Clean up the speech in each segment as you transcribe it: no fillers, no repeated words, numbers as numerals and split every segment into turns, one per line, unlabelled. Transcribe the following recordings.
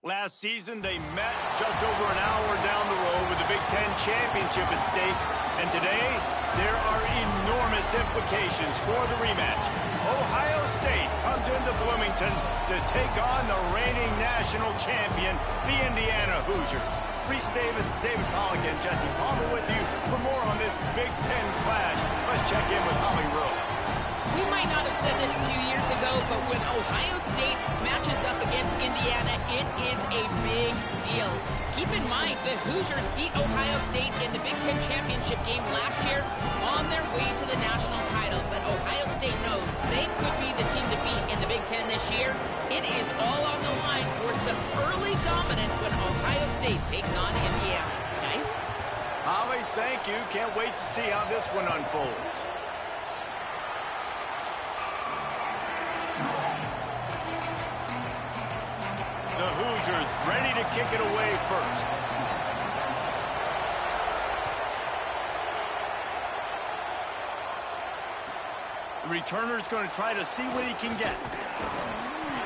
Last season, they met just over an hour down the road with the Big Ten championship at stake. And today, there are enormous implications for the rematch. Ohio State comes into Bloomington to take on the reigning national champion, the Indiana Hoosiers. Reese Davis, David Pollock, and Jesse Palmer with you for more on this Big Ten clash. Let's check in with Holly Rowe.
We might not have said this a few years ago, but when Ohio State matches up against Indiana, it is a big deal. Keep in mind, the Hoosiers beat Ohio State in the Big Ten championship game last year on their way to the national title. But Ohio State knows they could be the team to beat in the Big Ten this year. It is all on the line for some early dominance when Ohio State takes on Indiana. Guys?
Holly, thank you. Can't wait to see how this one unfolds. The Hoosiers ready to kick it away first. The returner's going to try to see what he can get.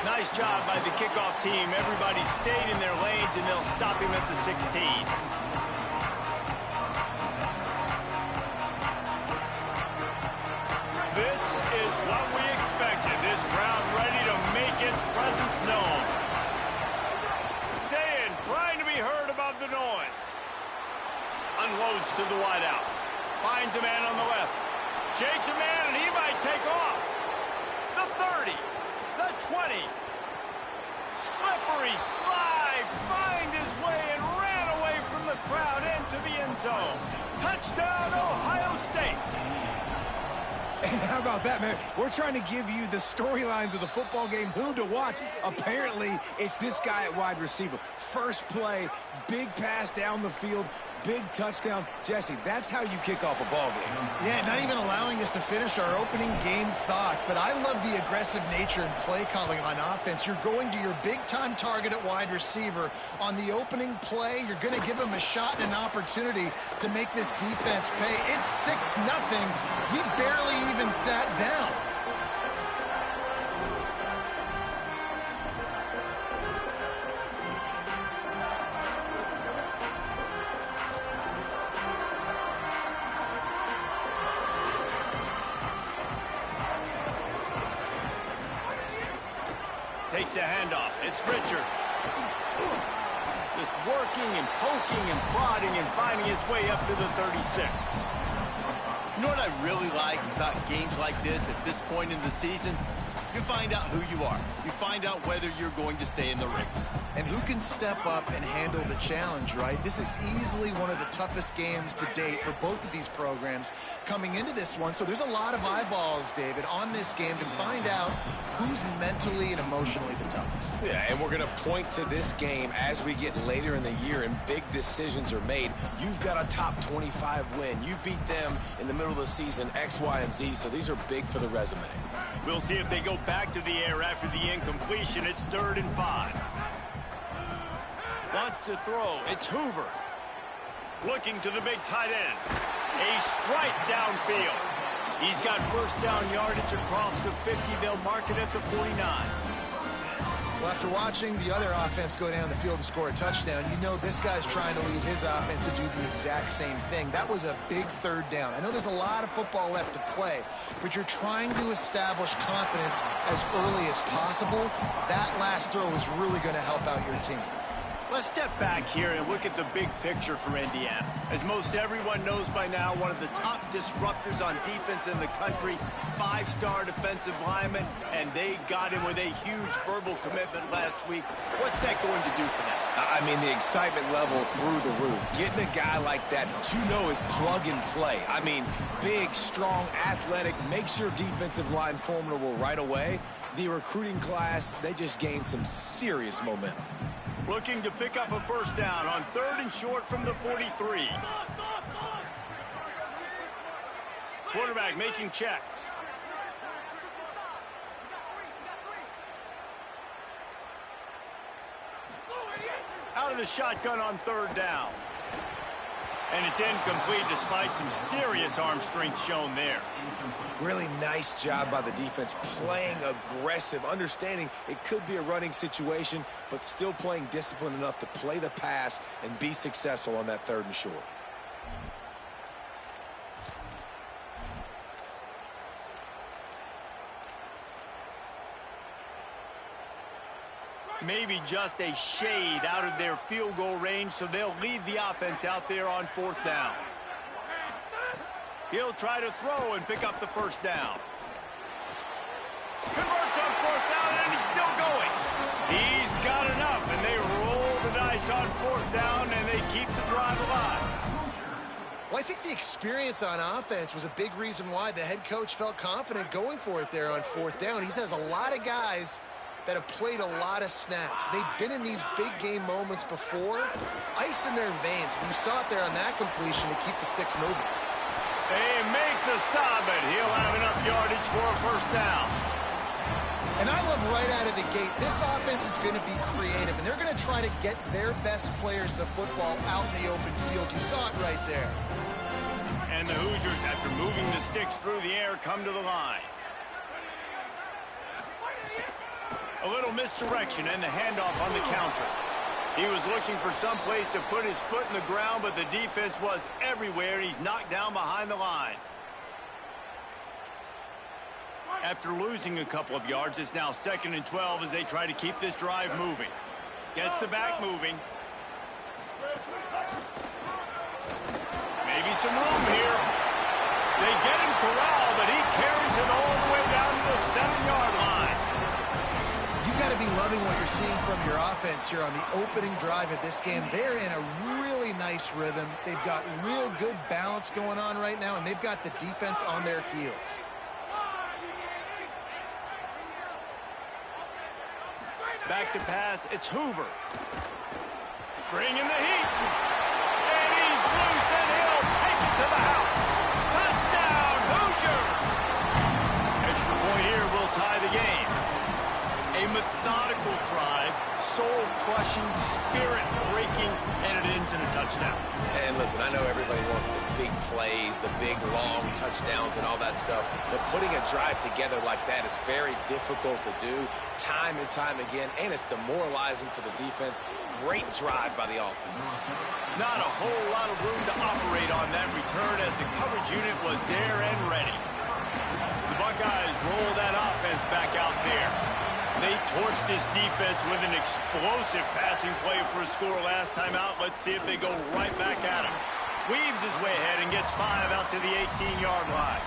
Nice job by the kickoff team. Everybody stayed in their lanes, and they'll stop him at the 16. This is what we expected. This crowd ready to make its presence known. Saying, trying to be heard above the noise. Unloads to the wideout. Finds a man on the left. Shakes a man, and he might take off. The 30. The 20. Slippery slide. Find his way and ran away from the crowd into the end zone. Touchdown, Ohio State.
And how about that, man? We're trying to give you the storylines of the football game, who to watch. Apparently, it's this guy at wide receiver. First play, big pass down the field, big touchdown. Jesse, that's how you kick off a ball game.
Yeah, not even allowing us to finish our opening game thoughts, but I love the aggressive nature and play calling on offense. You're going to your big-time target at wide receiver. On the opening play, you're going to give him a shot and an opportunity to make this defense pay. It's 6-0. We barely even sat down.
Takes a handoff. It's Richard. Just working and poking and prodding and finding his way up to the 36. You know what I really like about games like this at this point in the season? You find out who you are. You find out whether you're going to stay in the race.
And who can step up and handle the challenge, right? This is easily one of the toughest games to date for both of these programs coming into this one. So there's a lot of eyeballs, David, on this game to find out who's mentally and emotionally the toughest.
Yeah, and we're going to point to this game as we get later in the year and big decisions are made. You've got a top 25 win. You beat them in the middle of the season, X, Y, and Z, so these are big for the resume.
We'll see if they go back to the air after the incompletion. It's 3rd and 5. Wants to throw. It's Hoover. Looking to the big tight end. A strike downfield. He's got first down yardage across the 50. They'll mark it at the 49.
Well, after watching the other offense go down the field and score a touchdown, you know this guy's trying to lead his offense to do the exact same thing. That was a big 3rd down. I know there's a lot of football left to play, but you're trying to establish confidence as early as possible. That last throw is really going to help out your team.
Let's step back here and look at the big picture for Indiana. As most everyone knows by now, one of the top disruptors on defense in the country, 5-star defensive lineman, and they got him with a huge verbal commitment last week. What's that going to do for them?
I mean, the excitement level through the roof. Getting a guy like that you know is plug and play. I mean, big, strong, athletic, makes your defensive line formidable right away. The recruiting class, they just gained some serious momentum.
Looking to pick up a first down on 3rd and short from the 43. Quarterback making checks. Out of the shotgun on 3rd down. And it's incomplete despite some serious arm strength shown there.
Really nice job by the defense, playing aggressive, understanding it could be a running situation, but still playing disciplined enough to play the pass and be successful on that 3rd and short.
Maybe just a shade out of their field goal range, so they'll lead the offense out there on 4th down. He'll try to throw and pick up the 1st down. Converts on 4th down, and he's still going. He's got enough, and they roll the dice on 4th down, and they keep the drive alive.
Well, I think the experience on offense was a big reason why the head coach felt confident going for it there on 4th down. He has a lot of guys that have played a lot of snaps. They've been in these big game moments before. Ice in their veins. You saw it there on that completion to keep the sticks moving.
They make the stop, but he'll have enough yardage for a 1st down.
And I love right out of the gate, this offense is going to be creative, and they're going to try to get their best players the football out in the open field. You saw it right there.
And the Hoosiers, after moving the sticks through the air, come to the line. A little misdirection and the handoff on the counter. He was looking for some place to put his foot in the ground, but the defense was everywhere, and he's knocked down behind the line. After losing a couple of yards, it's now 2nd and 12 as they try to keep this drive moving. Gets the back moving. Maybe some room here. They get him corralled, but he carries it all the way down to the 7-yard line.
You've got to be loving what you're seeing from your offense here on the opening drive of this game. They're in a really nice rhythm. They've got real good balance going on right now, and they've got the defense on their heels.
Back to pass, it's Hoover. Bringing the heat. And he's loose, and he'll take it to the house. Touchdown, Hoosiers! Extra point here will tie the game. A methodical drive, soul-crushing, spirit-breaking, and it ends in a touchdown.
And listen, I know everybody wants the big plays, the big, long touchdowns and all that stuff, but putting a drive together like that is very difficult to do time and time again, and it's demoralizing for the defense. Great drive by the offense.
Not a whole lot of room to operate on that return as the coverage unit was there and ready. The Buckeyes roll that offense back out there. They torched this defense with an explosive passing play for a score last time out. Let's see if they go right back at him. Weaves his way ahead and gets 5 out to the 18-yard line.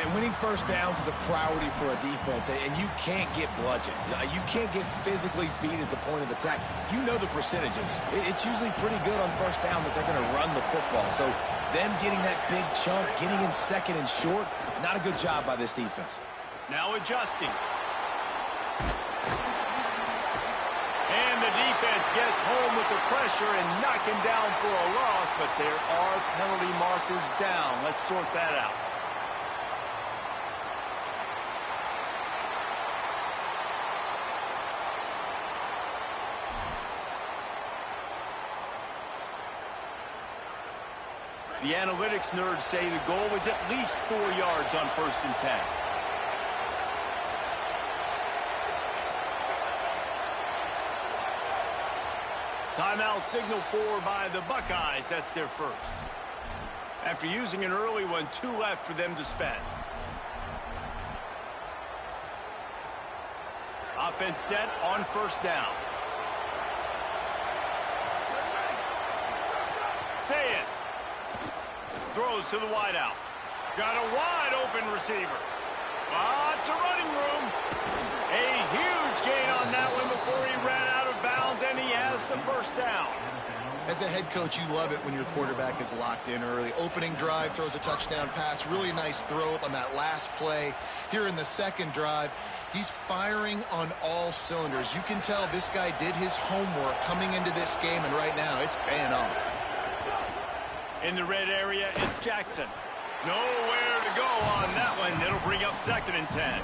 And winning 1st downs is a priority for a defense, and you can't get bludgeoned. You can't get physically beat at the point of attack. You know the percentages. It's usually pretty good on 1st down that they're going to run the football. So them getting that big chunk, getting in 2nd and short, not a good job by this defense.
Now adjusting. And the defense gets home with the pressure and knock him down for a loss, but there are penalty markers down. Let's sort that out. The analytics nerds say the goal is at least 4 yards on 1st and 10. Timeout signal for by the Buckeyes. That's their first. After using an early one, 2 left for them to spend. Offense set on 1st down. Say it. Throws to the wideout. Got a wide open receiver. Lots of running room. A huge gain on that one before he ran out of bounds, and he has the 1st down.
As a head coach, you love it when your quarterback is locked in early. Opening drive, throws a touchdown pass. Really nice throw on that last play. Here in the 2nd drive, he's firing on all cylinders. You can tell this guy did his homework coming into this game, and right now it's paying off.
In the red area, it's Jackson. Nowhere to go on that one. It'll bring up 2nd and 10.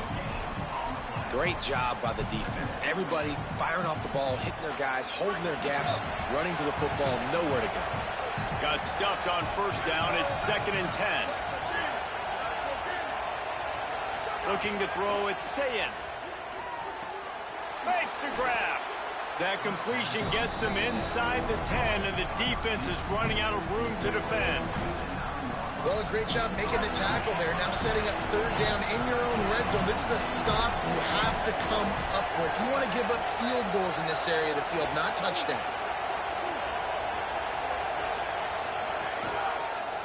Great job by the defense. Everybody firing off the ball, hitting their guys, holding their gaps, running to the football, nowhere to go.
Got stuffed on first down. It's 2nd and 10. Looking to throw, it's Sayin. Makes the grab. That completion gets them inside the 10, and the defense is running out of room to defend.
Well, a great job making the tackle there. Now setting up 3rd down in your own red zone. This is a stop you have to come up with. You want to give up field goals in this area of the field, not touchdowns.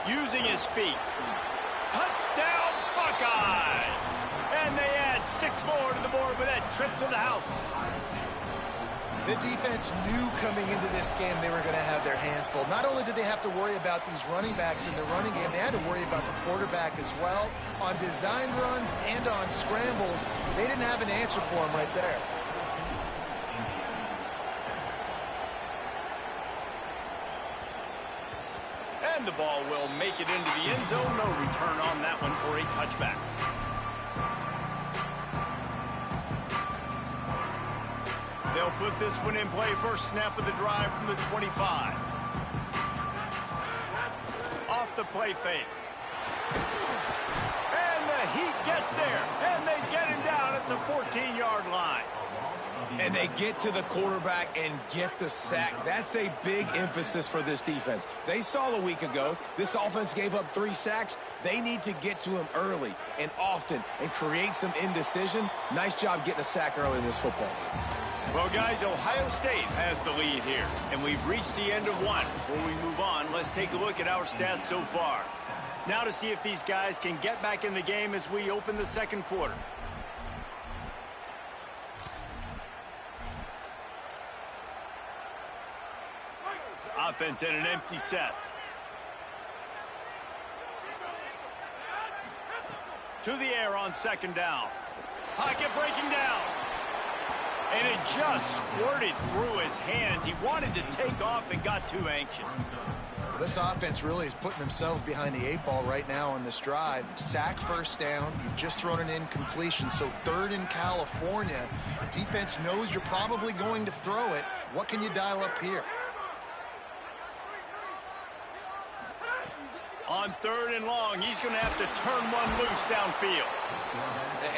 Using his feet. Touchdown, Buckeyes! And they add 6 more to the board with that trip to the house.
The defense knew coming into this game they were going to have their hands full. Not only did they have to worry about these running backs in the running game, they had to worry about the quarterback as well. On design runs and on scrambles, they didn't have an answer for him right there.
And the ball will make it into the end zone. No return on that one for a touchback. They'll put this one in play. First snap of the drive from the 25. Off the play fake. And the Heat gets there. And they get him down at the 14-yard line.
And they get to the quarterback and get the sack. That's a big emphasis for this defense. They saw a week ago, this offense gave up 3 sacks. They need to get to him early and often and create some indecision. Nice job getting a sack early in this football game.
Well, guys, Ohio State has the lead here, and we've reached the end of one. Before we move on, let's take a look at our stats so far. Now to see if these guys can get back in the game as we open the second quarter. Offense in an empty set. To the air on 2nd down. Pocket breaking down. And it just squirted through his hands. He wanted to take off and got too anxious.
This offense really is putting themselves behind the 8 ball right now on this drive. Sack, 1st down. You've just thrown an incompletion, so 3rd in California. Defense knows you're probably going to throw it. What can you dial up here?
On 3rd and long, he's going to have to turn one loose downfield.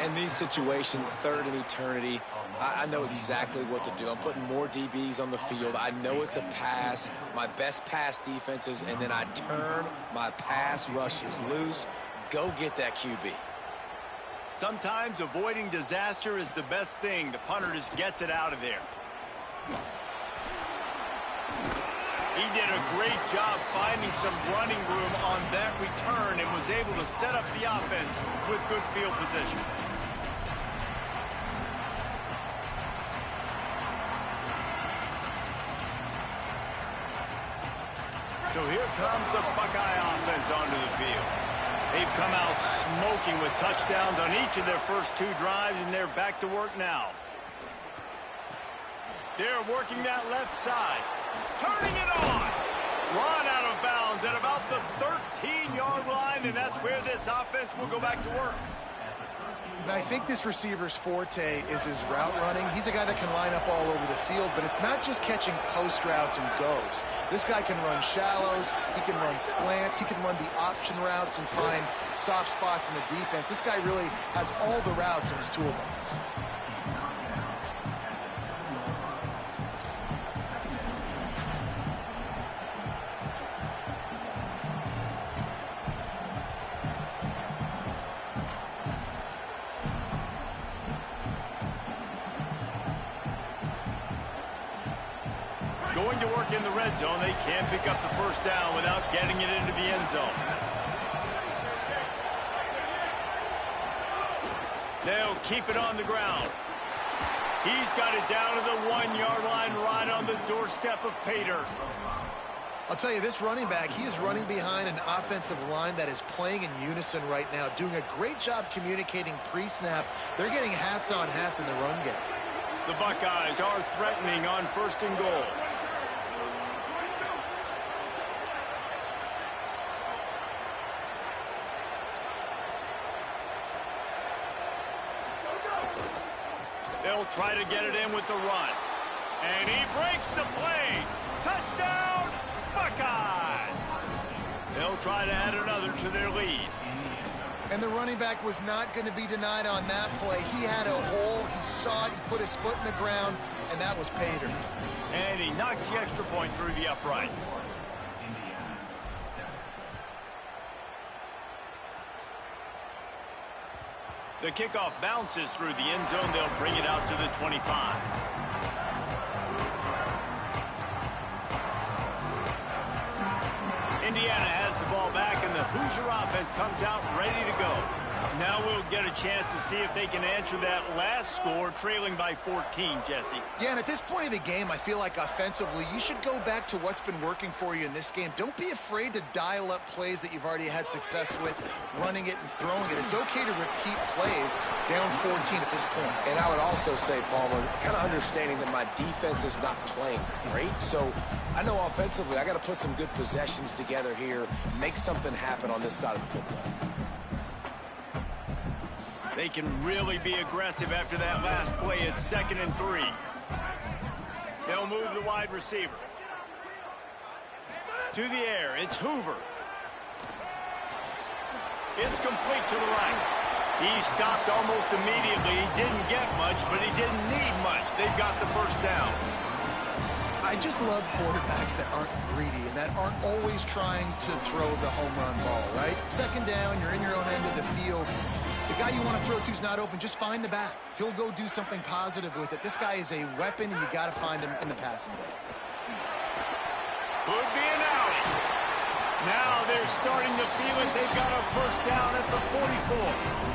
In these situations, 3rd and eternity, I know exactly what to do. I'm putting more DBs on the field. I know it's a pass, my best pass defenses, and then I turn my pass rushers loose. Go get that QB.
Sometimes avoiding disaster is the best thing. The punter just gets it out of there. He did a great job finding some running room on that return and was able to set up the offense with good field position. So here comes the Buckeye offense onto the field. They've come out smoking with touchdowns on each of their first 2 drives, and they're back to work now. They're working that left side. Turning it on. Run out of bounds at about the 13-yard line, and that's where this offense will go back to work.
And I think this receiver's forte is his route running. He's a guy that can line up all over the field, but it's not just catching post routes and goes. This guy can run shallows, he can run slants, he can run the option routes and find soft spots in the defense. This guy really has all the routes in his toolbox.
Going to work in the red zone. They can't pick up the first down without getting it into the end zone. They'll keep it on the ground. He's got it down to the 1-yard line, right on the doorstep of Pater.
I'll tell you, this running back, he is running behind an offensive line that is playing in unison right now, doing a great job communicating pre-snap. They're getting hats on hats in the run game.
The Buckeyes are threatening on 1st and goal. They'll try to get it in with the run. And he breaks the play. Touchdown, Buckeyes! They'll try to add another to their lead.
And the running back was not going to be denied on that play. He had a hole, he saw it, he put his foot in the ground, and that was pay dirt.
And he knocks the extra point through the uprights. The kickoff bounces through the end zone. They'll bring it out to the 25. Indiana has the ball back, and the Hoosier offense comes out ready to go. Now we'll get a chance to see if they can answer that last score, trailing by 14, Jesse.
Yeah, and at this point of the game, I feel like offensively, you should go back to what's been working for you in this game. Don't be afraid to dial up plays that you've already had success with, running it and throwing it. It's okay to repeat plays down 14 at this point.
And I would also say, Palmer, kind of understanding that my defense is not playing great, so I know offensively I got to put some good possessions together here, make something happen on this side of the football.
They can really be aggressive after that last play. It's 2nd and 3. They'll move the wide receiver. To the air, it's Hoover. It's complete to the right. He stopped almost immediately. He didn't get much, but he didn't need much. They've got the first down.
I just love quarterbacks that aren't greedy and that aren't always trying to throw the home run ball, right? 2nd down, you're in your own end of the field. The guy you want to throw to is not open. Just find the back. He'll go do something positive with it. This guy is a weapon, and you got to find him in the passing game.
Could be an outing. Now they're starting to feel it. They've got a first down at the 44.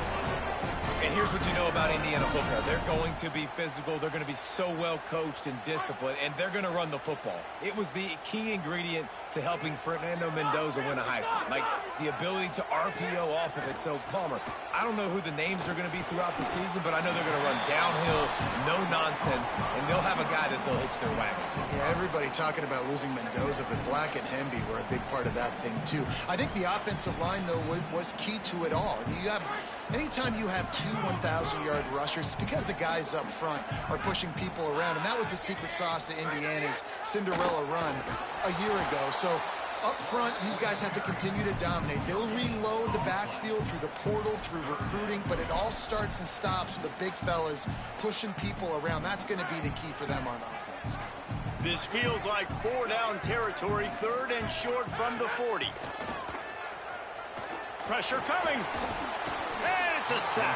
And here's what you know about Indiana football. They're going to be physical. They're going to be so well coached and disciplined, and they're going to run the football. It was the key ingredient to helping Fernando Mendoza win a Heisman, like the ability to RPO off of it. So, Palmer, I don't know who the names are going to be throughout the season, but I know they're going to run downhill, no nonsense, and they'll have a guy that they'll hitch their wagon to.
Yeah, everybody talking about losing Mendoza, but Black and Hemby were a big part of that thing, too. I think the offensive line, though, was key to it all. Anytime you have two 1,000-yard rushers, it's because the guys up front are pushing people around, and that was the secret sauce to Indiana's Cinderella run a year ago. So up front, these guys have to continue to dominate. They'll reload the backfield through the portal, through recruiting, but it all starts and stops with the big fellas pushing people around. That's going to be the key for them on offense.
This feels like 4-down territory, 3rd and short from the 40. Pressure coming. And it's a sack.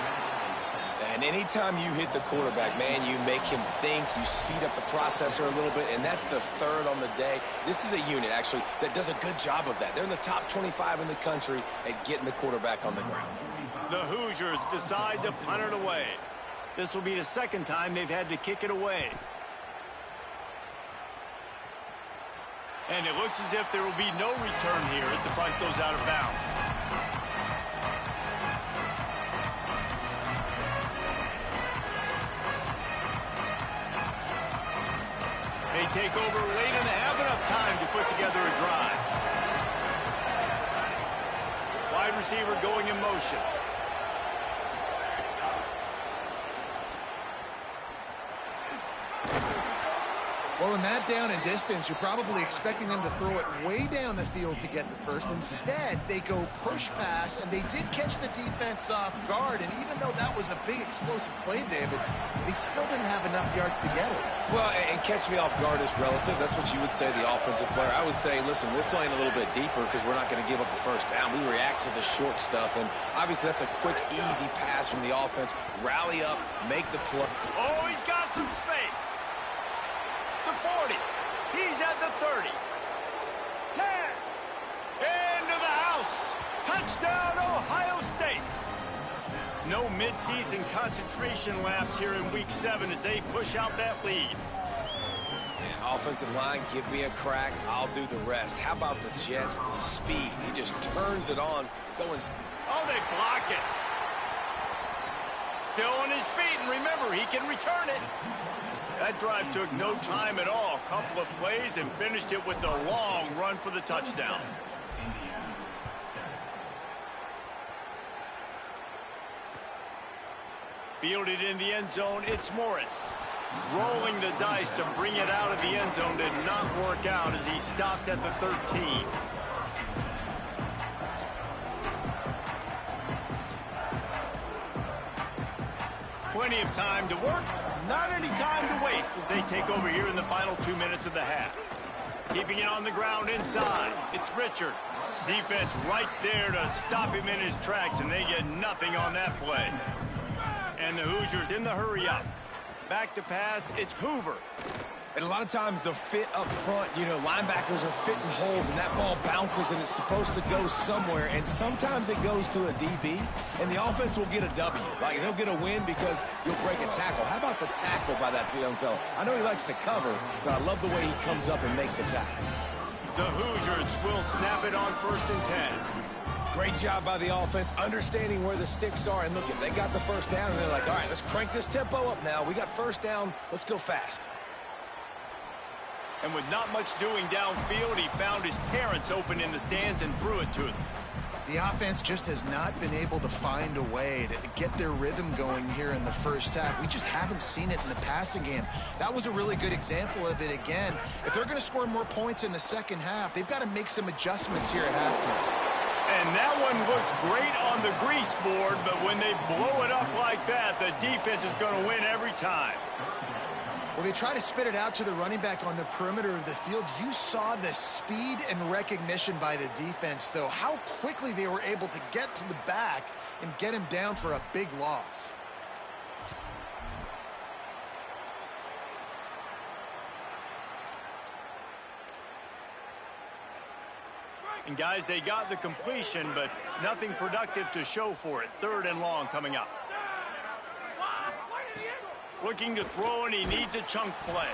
And anytime you hit the quarterback, man, you make him think, you speed up the processor a little bit, and that's the 3rd on the day. This is a unit, actually, that does a good job of that. They're in the top 25 in the country at getting the quarterback on the ground.
The Hoosiers decide to punt it away. This will be the 2nd time they've had to kick it away. And it looks as if there will be no return here as the punt goes out of bounds. They take over late and have enough time to put together a drive. Wide receiver going in motion.
Well, in that down and distance, you're probably expecting them to throw it way down the field to get the first. Instead, they go push pass, and they did catch the defense off guard. And even though that was a big explosive play, David, they still didn't have enough yards to get it.
Well, and catch me off guard is relative. That's what you would say, the offensive player. I would say, listen, we're playing a little bit deeper because we're not going to give up the first down. We react to the short stuff, and obviously that's a quick, easy pass from the offense. Rally up, make the play.
Oh, he's got some space. The 40. He's at the 30. 10. Into the house. Touchdown, Ohio State. No midseason concentration laps here in Week 7 as they push out that lead.
And offensive line, give me a crack. I'll do the rest. How about the Jets? The speed. He just turns it on. Going.
Oh, they block it. Still on his feet, and remember, he can return it. That drive took no time at all. A couple of plays and finished it with a long run for the touchdown. Fielded in the end zone, it's Morris. Rolling the dice to bring it out of the end zone did not work out as he stopped at the 13. plenty of time to work, not any time to waste as they take over here in the final 2 minutes of the half. Keeping it on the ground inside. It's Richard. Defense right there to stop him in his tracks, and they get nothing on that play. And the Hoosiers in the hurry-up. Back to pass, it's Hoover.
And a lot of times the fit up front, you know, linebackers are fitting holes, and that ball bounces, and it's supposed to go somewhere, and sometimes it goes to a DB, and the offense will get a W. Like, they'll get a win because you'll break a tackle. How about the tackle by that young fella? I know he likes to cover, but I love the way he comes up and makes the tackle.
The Hoosiers will snap it on 1st and 10.
Great job by the offense, understanding where the sticks are, and look, if they got the first down, and they're like, all right, let's crank this tempo up now. We got first down. Let's go fast.
And with not much doing downfield, he found his parents open in the stands and threw it to them.
The offense just has not been able to find a way to get their rhythm going here in the first half. We just haven't seen it in the passing game. That was a really good example of it again. If they're going to score more points in the second half, they've got to make some adjustments here at halftime.
And that one looked great on the grease board, but when they blow it up like that, the defense is going to win every time.
Well, they try to spit it out to the running back on the perimeter of the field. You saw the speed and recognition by the defense, though. How quickly they were able to get to the back and get him down for a big loss.
And guys, they got the completion, but nothing productive to show for it. 3rd and long coming up. Looking to throw, and he needs a chunk play.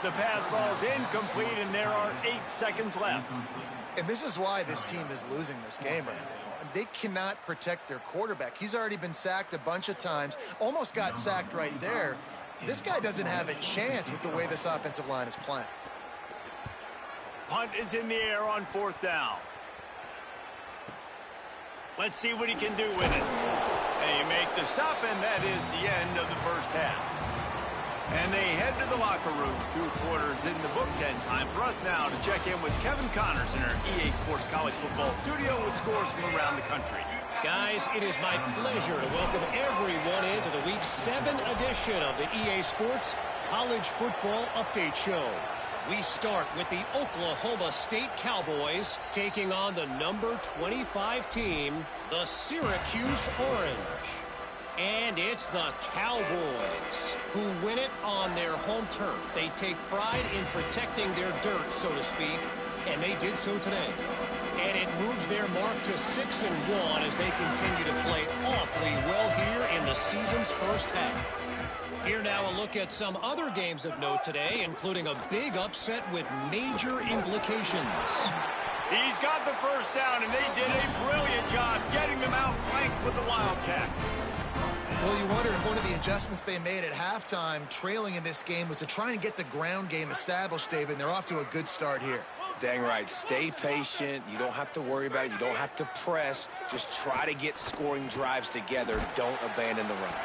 The pass falls incomplete, and there are 8 seconds left.
And this is why this team is losing this game right now. They cannot protect their quarterback. He's already been sacked a bunch of times, almost got sacked right there. This guy doesn't have a chance with the way this offensive line is playing.
Punt is in the air on 4th down. Let's see what he can do with it. They make the stop, and that is the end of the first half. And they head to the locker room. 2 quarters in the books, and time for us now to check in with Kevin Connors in our EA Sports College Football studio with scores from around the country.
Guys, it is my pleasure to welcome everyone into the Week 7 edition of the EA Sports College Football Update Show. We start with the Oklahoma State Cowboys taking on the number 25 team, the Syracuse Orange. And it's the Cowboys who win it on their home turf. They take pride in protecting their dirt, so to speak, and they did so today. And it moves their mark to 6-1 as they continue to play awfully well here in the season's first half. Here now a look at some other games of note today, including a big upset with major implications.
He's got the first down, and they did a brilliant job getting them outflanked with the Wildcat.
Well, you wonder if one of the adjustments they made at halftime, trailing in this game, was to try and get the ground game established, David, and they're off to a good start here.
Dang right. Stay patient. You don't have to worry about it. You don't have to press. Just try to get scoring drives together. Don't abandon the run.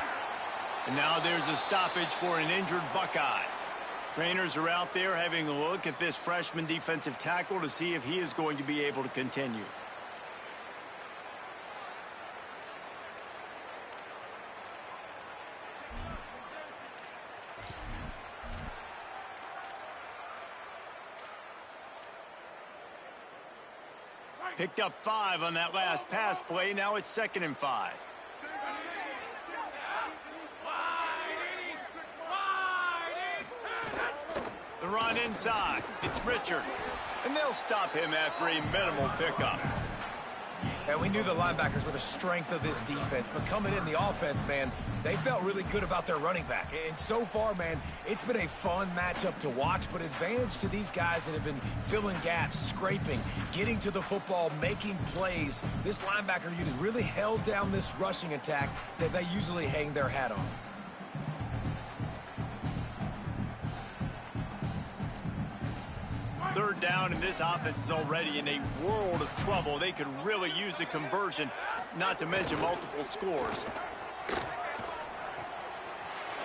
And now there's a stoppage for an injured Buckeye. Trainers are out there having a look at this freshman defensive tackle to see if he is going to be able to continue. Picked up 5 on that last pass play. Now it's 2nd and 5. The run inside. It's Richard. And they'll stop him after a minimal pickup.
And we knew the linebackers were the strength of this defense, but coming in the offense, man, they felt really good about their running back. And so far, man, it's been a fun matchup to watch, but advantage to these guys that have been filling gaps, scraping, getting to the football, making plays. This linebacker unit really held down this rushing attack that they usually hang their hat on.
Third down, and this offense is already in a world of trouble. They could really use a conversion, not to mention multiple scores.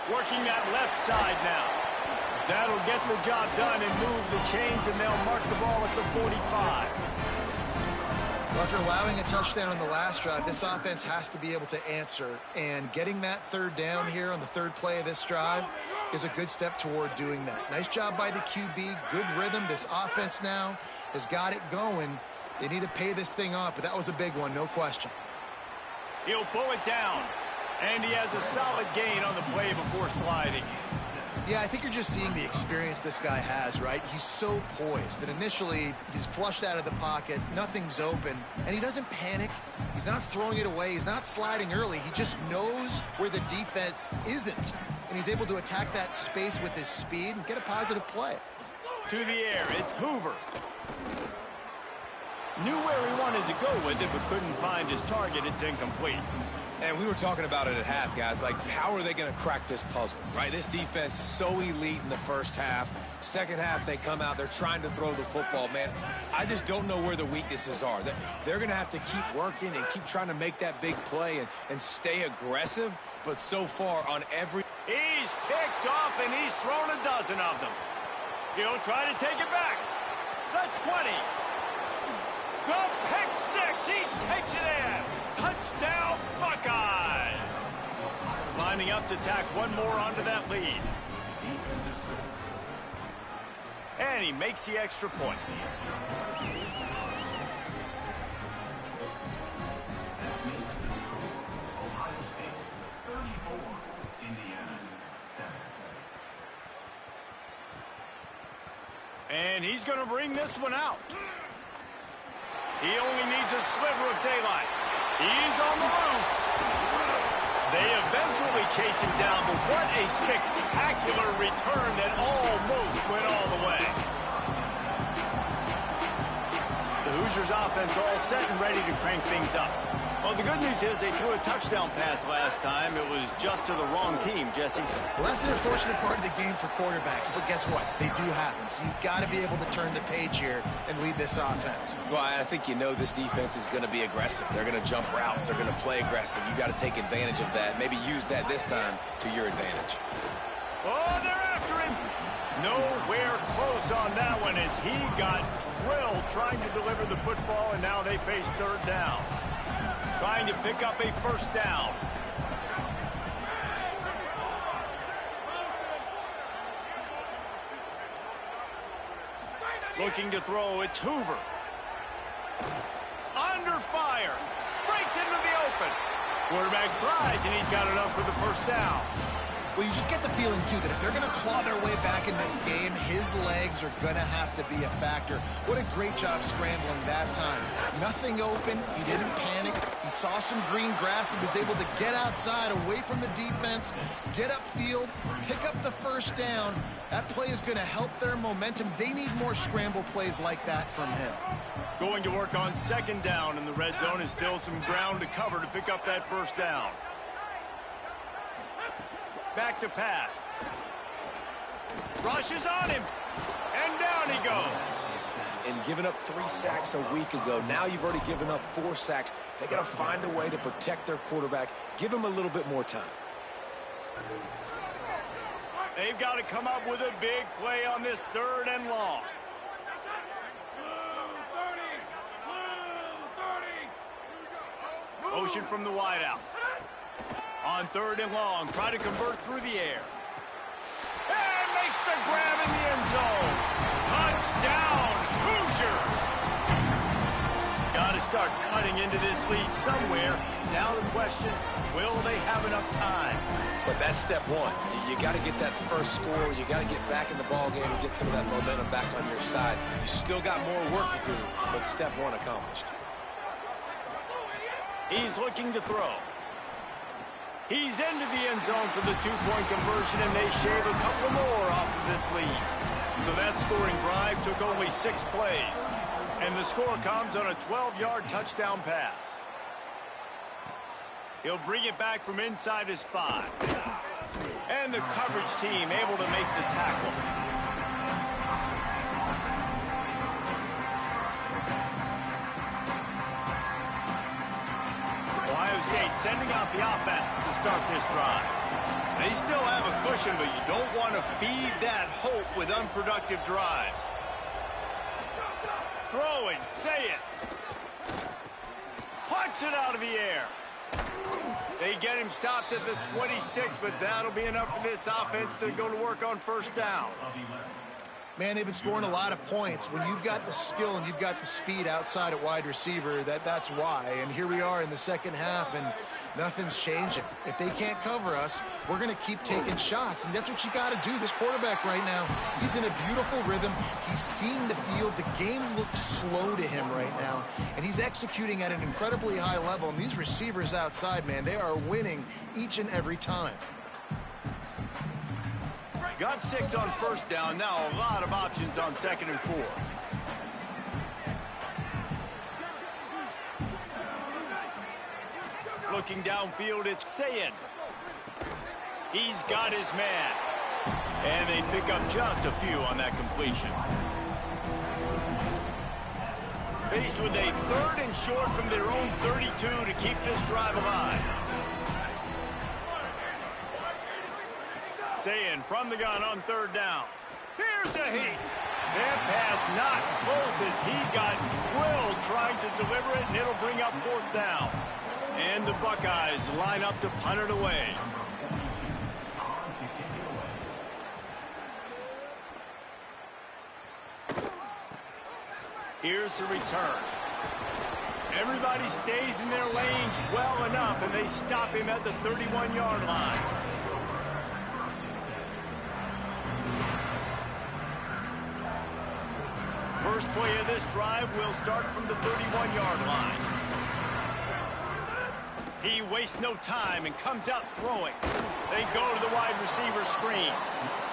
Working that left side now. That'll get the job done and move the chains, and they'll mark the ball at the 45.
After allowing a touchdown in the last drive, this offense has to be able to answer. And getting that third down here on the third play of this drive is a good step toward doing that. Nice job by the QB. Good rhythm. This offense now has got it going. They need to pay this thing off, but that was a big one, no question.
He'll pull it down. And he has a solid gain on the play before sliding.
Yeah, I think you're just seeing the experience this guy has, right? He's so poised that initially he's flushed out of the pocket, nothing's open, and he doesn't panic. He's not throwing it away. He's not sliding early. He just knows where the defense isn't, and he's able to attack that space with his speed and get a positive play.
To the air, it's Hoover. Knew where he wanted to go with it, but couldn't find his target. It's incomplete.
And we were talking about it at half, guys. Like, how are they going to crack this puzzle, right? This defense so elite in the first half. Second half, they come out. They're trying to throw the football, man. I just don't know where the weaknesses are. They're going to have to keep working and keep trying to make that big play and stay aggressive. But so far on every...
He's picked off, and he's thrown a dozen of them. He'll try to take it back. The 20. The pick six. He takes it in. Touchdown, Buckeyes! Lining up to tack one more onto that lead. And he makes the extra point. And he's going to bring this one out. He only needs a sliver of daylight. He's on the loose. They eventually chase him down, but what a spectacular return that almost went all the way. The Hoosiers offense all set and ready to crank things up. Well, the good news is they threw a touchdown pass last time. It was just to the wrong team, Jesse.
Well, that's an unfortunate part of the game for quarterbacks, but guess what? They do happen, so you've got to be able to turn the page here and lead this offense.
Well, I think you know this defense is going to be aggressive. They're going to jump routes. They're going to play aggressive. You got to take advantage of that. Maybe use that this time to your advantage.
Oh, they're after him. Nowhere close on that one as he got drilled trying to deliver the football, and now they face third down. Trying to pick up a first down. Looking to throw, it's Hoover. Under fire. Breaks into the open. Quarterback slides, and he's got enough for the first down.
Well, you just get the feeling, too, that if they're going to claw their way back in this game, his legs are going to have to be a factor. What a great job scrambling that time. Nothing open. He didn't panic. He saw some green grass and was able to get outside, away from the defense, get upfield, pick up the first down. That play is going to help their momentum. They need more scramble plays like that from him.
Going to work on second down in the red zone is still some ground to cover to pick up that first down. Back to pass. Rushes on him. And down he goes.
And giving up 3 sacks a week ago. Now you've already given up 4 sacks. They got to find a way to protect their quarterback. Give him a little bit more time.
They've got to come up with a big play on this third and long. Motion from the wideout. On third and long, try to convert through the air. And makes the grab in the end zone. Touchdown, Hoosiers! Got to start cutting into this lead somewhere. Now the question, will they have enough time?
But that's step one. You got to get that first score. You got to get back in the ball game and get some of that momentum back on your side. You still got more work to do, but step one accomplished.
He's looking to throw. He's into the end zone for the two-point conversion, and they shave a couple more off of this lead. So that scoring drive took only 6 plays. And the score comes on a 12-yard touchdown pass. He'll bring it back from inside his 5. And the coverage team able to make the tackle. Ohio State sending out the offense to start this drive. They still have a cushion, but you don't want to feed that hope with unproductive drives. Throwing, say it. Plucks it out of the air. They get him stopped at the 26, but that'll be enough for this offense to go to work on first down.
Man, they've been scoring a lot of points. When you've got the skill and you've got the speed outside at wide receiver, that's why. And here we are in the second half, and nothing's changing. If they can't cover us, we're going to keep taking shots, and that's what you got to do. This quarterback right now, he's in a beautiful rhythm. He's seeing the field. The game looks slow to him right now, and he's executing at an incredibly high level. And these receivers outside, man, they are winning each and every time.
Got 6 on first down. Now a lot of options on 2nd and 4. Looking downfield, it's Sayin. He's got his man. And they pick up just a few on that completion. Faced with a 3rd and short from their own 32 to keep this drive alive. Sayin from the gun on 3rd down. Here's a heat. That pass not close as he got drilled trying to deliver it, and it'll bring up 4th down. And the Buckeyes line up to punt it away. Here's the return. Everybody stays in their lanes well enough, and they stop him at the 31-yard line. First play of this drive will start from the 31-yard line. He wastes no time and comes out throwing. They go to the wide receiver screen.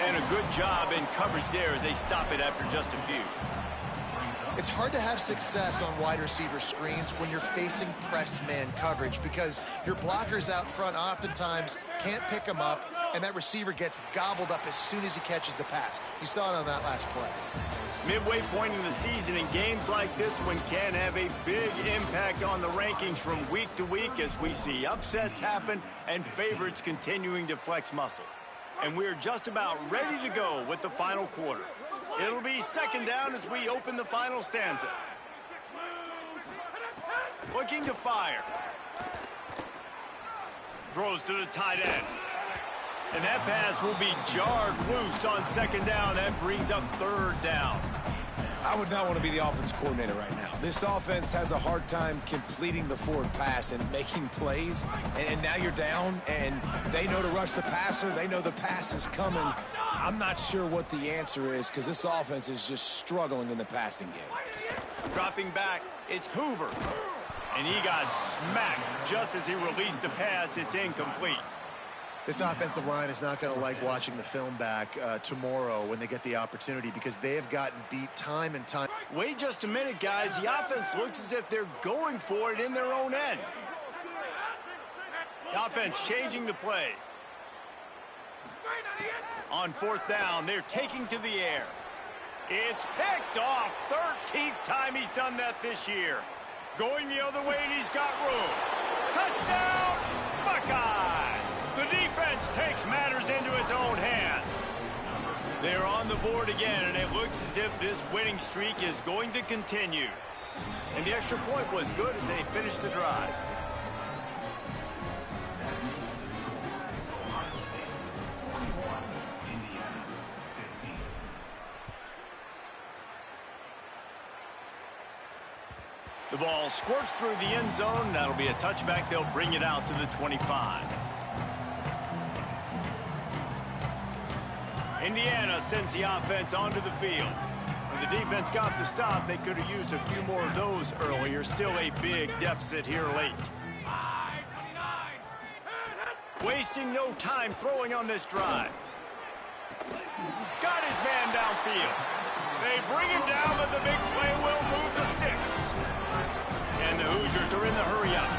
And a good job in coverage there as they stop it after just a few.
It's hard to have success on wide receiver screens when you're facing press man coverage because your blockers out front oftentimes can't pick them up, and that receiver gets gobbled up as soon as he catches the pass. You saw it on that last play.
Midway point in the season, and games like this one can have a big impact on the rankings from week to week as we see upsets happen and favorites continuing to flex muscle. And we're just about ready to go with the final quarter. It'll be 2nd down as we open the final stanza. Looking to fire. Throws to the tight end. And that pass will be jarred loose on 2nd down. That brings up 3rd down.
I would not want to be the offense coordinator right now. This offense has a hard time completing the forward pass and making plays. And now you're down, and they know to rush the passer. They know the pass is coming. I'm not sure what the answer is because this offense is just struggling in the passing game.
Dropping back, it's Hoover. And he got smacked just as he released the pass. It's incomplete.
This offensive line is not going to like watching the film back tomorrow when they get the opportunity because they have gotten beat time and time.
Wait just a minute, guys. The offense looks as if they're going for it in their own end. The offense changing the play. On 4th down, they're taking to the air. It's picked off. 13th time he's done that this year. Going the other way, and he's got room. Touchdown, Buckeye! The defense takes matters into its own hands. They're on the board again, and it looks as if this winning streak is going to continue. And the extra point was good as they finished the drive. The ball squirts through the end zone. That'll be a touchback. They'll bring it out to the 25. Indiana sends the offense onto the field. When the defense got the stop, they could have used a few more of those earlier. Still a big deficit here late. Wasting no time throwing on this drive. Got his man downfield. They bring him down, but the big play will move the sticks. And the Hoosiers are in the hurry-up.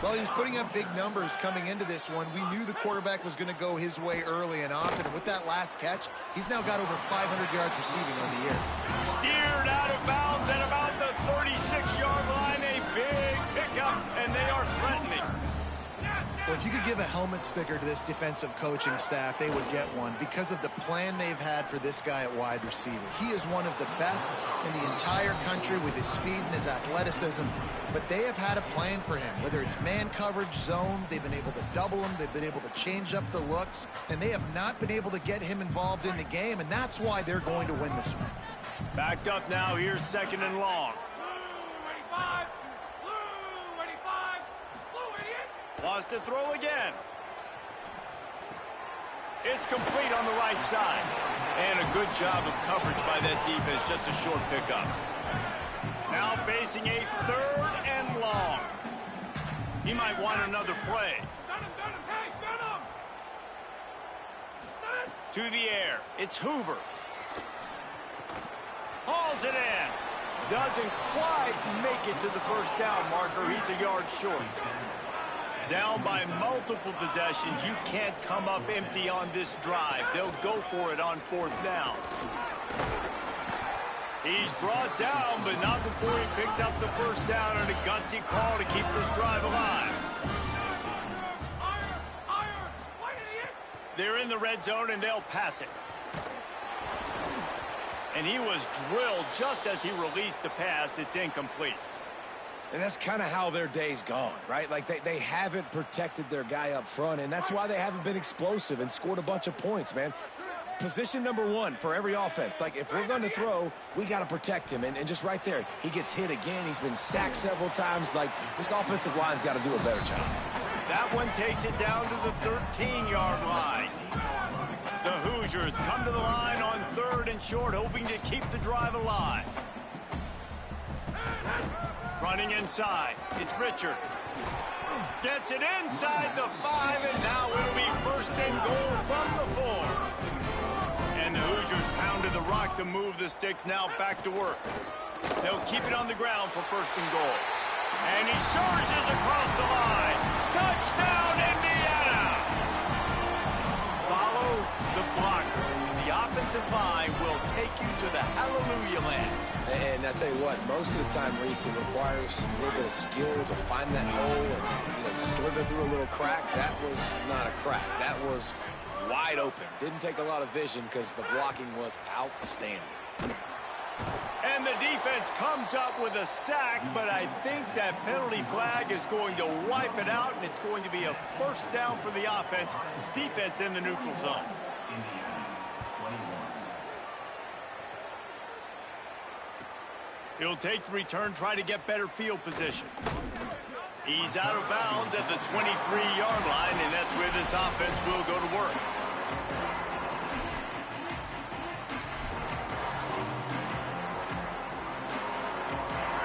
Well, he was putting up big numbers coming into this one. We knew the quarterback was going to go his way early and often. And with that last catch, he's now got over 500 yards receiving on the year.
Steered out of bounds at about the 36-yard line. A big pickup, and they are threatening.
Well, if you could give a helmet sticker to this defensive coaching staff, they would get one because of the plan they've had for this guy at wide receiver. He is one of the best in the entire country with his speed and his athleticism, but they have had a plan for him. Whether it's man coverage, zone, they've been able to double him, they've been able to change up the looks, and they have not been able to get him involved in the game, and that's why they're going to win this one.
Backed up now, here's 2nd and long. Lost to throw again. It's complete on the right side. And a good job of coverage by that defense, just a short pickup. Now facing a 3rd and long. He might want another play. To the air, it's Hoover. Hauls it in. Doesn't quite make it to the first down marker. He's a yard short. Down by multiple possessions. You can't come up empty on this drive. They'll go for it on 4th down. He's brought down, but not before he picks up the first down and a gutsy call to keep this drive alive. They're in the red zone, and they'll pass it. And he was drilled just as he released the pass. It's incomplete.
And that's kind of how their day's gone, right? Like they haven't protected their guy up front, and that's why they haven't been explosive and scored a bunch of points, man. Position number 1 for every offense. Like, if we're going to throw, we got to protect him. And just right there, he gets hit again. He's been sacked several times. Like, this offensive line's got to do a better job.
That one takes it down to the 13-yard line. The Hoosiers come to the line on 3rd and short, hoping to keep the drive alive. Running inside, it's Richard. Gets it inside the 5, and now it'll be 1st and goal from the 4. And the Hoosiers pounded the rock to move the sticks, now back to work. They'll keep it on the ground for 1st and goal. And he surges across the line. Touchdown, Indiana! Follow the blockers. The offensive line will take you to the hallelujah land.
And I tell you what, most of the time, Reese, it requires a little bit of skill to find that hole and slither through a little crack. That was not a crack. That was wide open. Didn't take a lot of vision because the blocking was outstanding.
And the defense comes up with a sack, but I think that penalty flag is going to wipe it out, and it's going to be a 1st down for the offense. Defense in the neutral zone. He'll take the return, try to get better field position. He's out of bounds at the 23-yard line, and that's where this offense will go to work.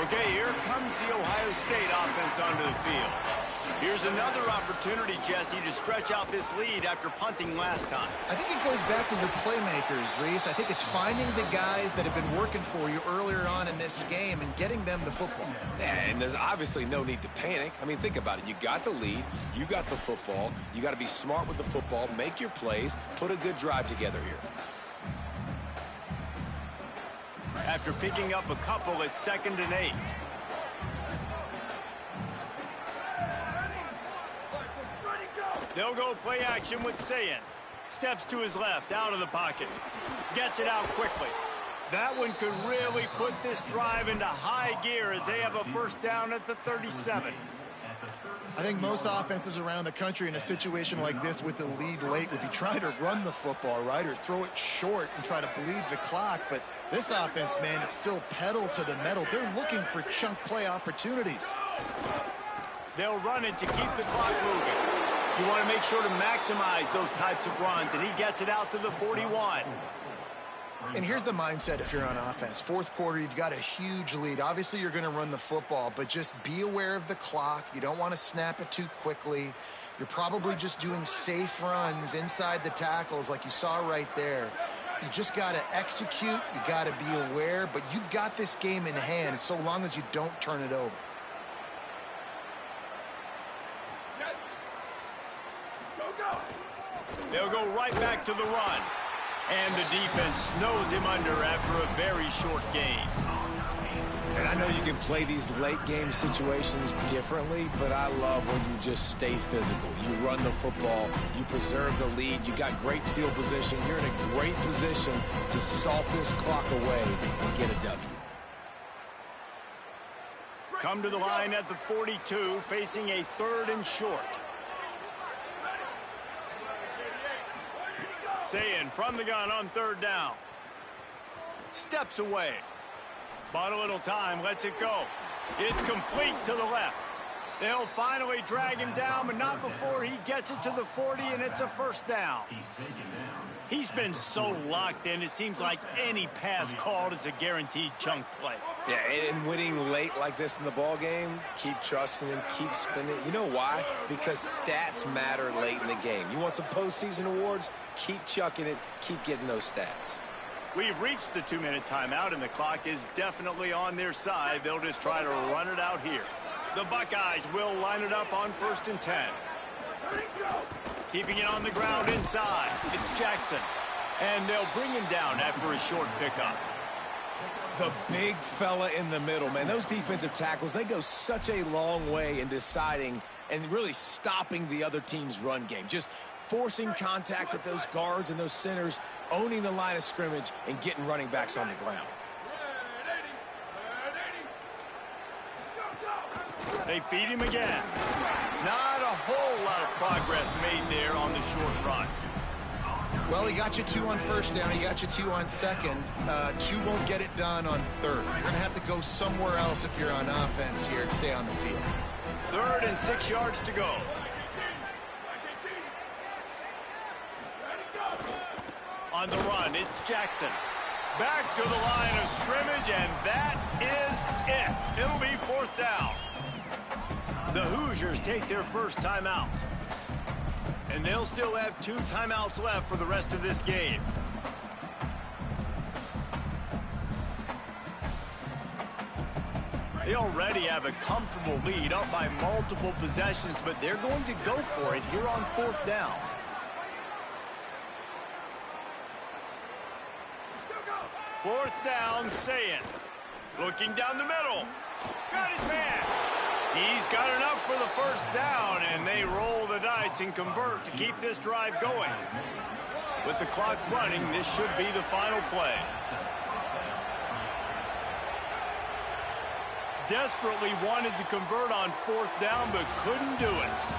Okay, here comes the Ohio State offense onto the field. Here's another opportunity, Jesse, to stretch out this lead after punting last time.
I think it goes back to your playmakers, Reese. I think it's finding the guys that have been working for you earlier on in this game and getting them the football.
Yeah, and there's obviously no need to panic. I mean, think about it. You got the lead. You got the football. You got to be smart with the football, make your plays, put a good drive together here.
After picking up a couple, it's 2nd and 8. They'll go play action with Sayin. Steps to his left, out of the pocket. Gets it out quickly. That one could really put this drive into high gear as they have a 1st down at the 37.
I think most offenses around the country in a situation like this with the lead late would be trying to run the football, right, or throw it short and try to bleed the clock. But this offense, man, it's still pedal to the metal. They're looking for chunk play opportunities.
They'll run it to keep the clock moving. You want to make sure to maximize those types of runs, and he gets it out to the 41.
And here's the mindset if you're on offense. 4th quarter, you've got a huge lead. Obviously, you're going to run the football, but just be aware of the clock. You don't want to snap it too quickly. You're probably just doing safe runs inside the tackles like you saw right there. You just got to execute. You got to be aware, but you've got this game in hand so long as you don't turn it over.
They'll go right back to the run. And the defense snows him under after a very short gain.
And I know you can play these late-game situations differently, but I love when you just stay physical. You run the football, you preserve the lead, you got great field position. You're in a great position to salt this clock away and get a W.
Come to the line at the 42, facing a 3rd and short. Sayin from the gun on 3rd down. Steps away. Bought a little time, lets it go. It's complete to the left. They'll finally drag him down, but not before he gets it to the 40, and it's a 1st down. He's been so locked in, it seems like any pass called is a guaranteed chunk play.
Yeah, and winning late like this in the ball game, keep trusting him, keep spinning. You know why? Because stats matter late in the game. You want some postseason awards? Keep chucking it, keep getting those stats.
We've reached the 2-minute timeout, and the clock is definitely on their side. They'll just try to run it out here. The Buckeyes will line it up on 1st and 10. Keeping it on the ground inside. It's Jackson. And they'll bring him down after a short pickup.
The big fella in the middle, man. Those defensive tackles, they go such a long way in deciding and really stopping the other team's run game. Just forcing contact with those guards and those centers, owning the line of scrimmage, and getting running backs on the ground.
They feed him again. Not a whole lot of progress made there on the short run.
Well, he got you 2 on 1st down. He got you 2 on 2nd. 2 won't get it done on 3rd. You're going to have to go somewhere else if you're on offense here to stay on the field.
3rd and 6 yards to go. On the run, it's Jackson. Back to the line of scrimmage, and that is it. It'll be 4th down. The Hoosiers take their first timeout. And they'll still have 2 timeouts left for the rest of this game. They already have a comfortable lead, up by multiple possessions, but they're going to go for it here on 4th down. Fourth down, Sayin. Looking down the middle. Got his man. He's got enough for the 1st down, and they roll the dice and convert to keep this drive going. With the clock running, this should be the final play. Desperately wanted to convert on 4th down, but couldn't do it.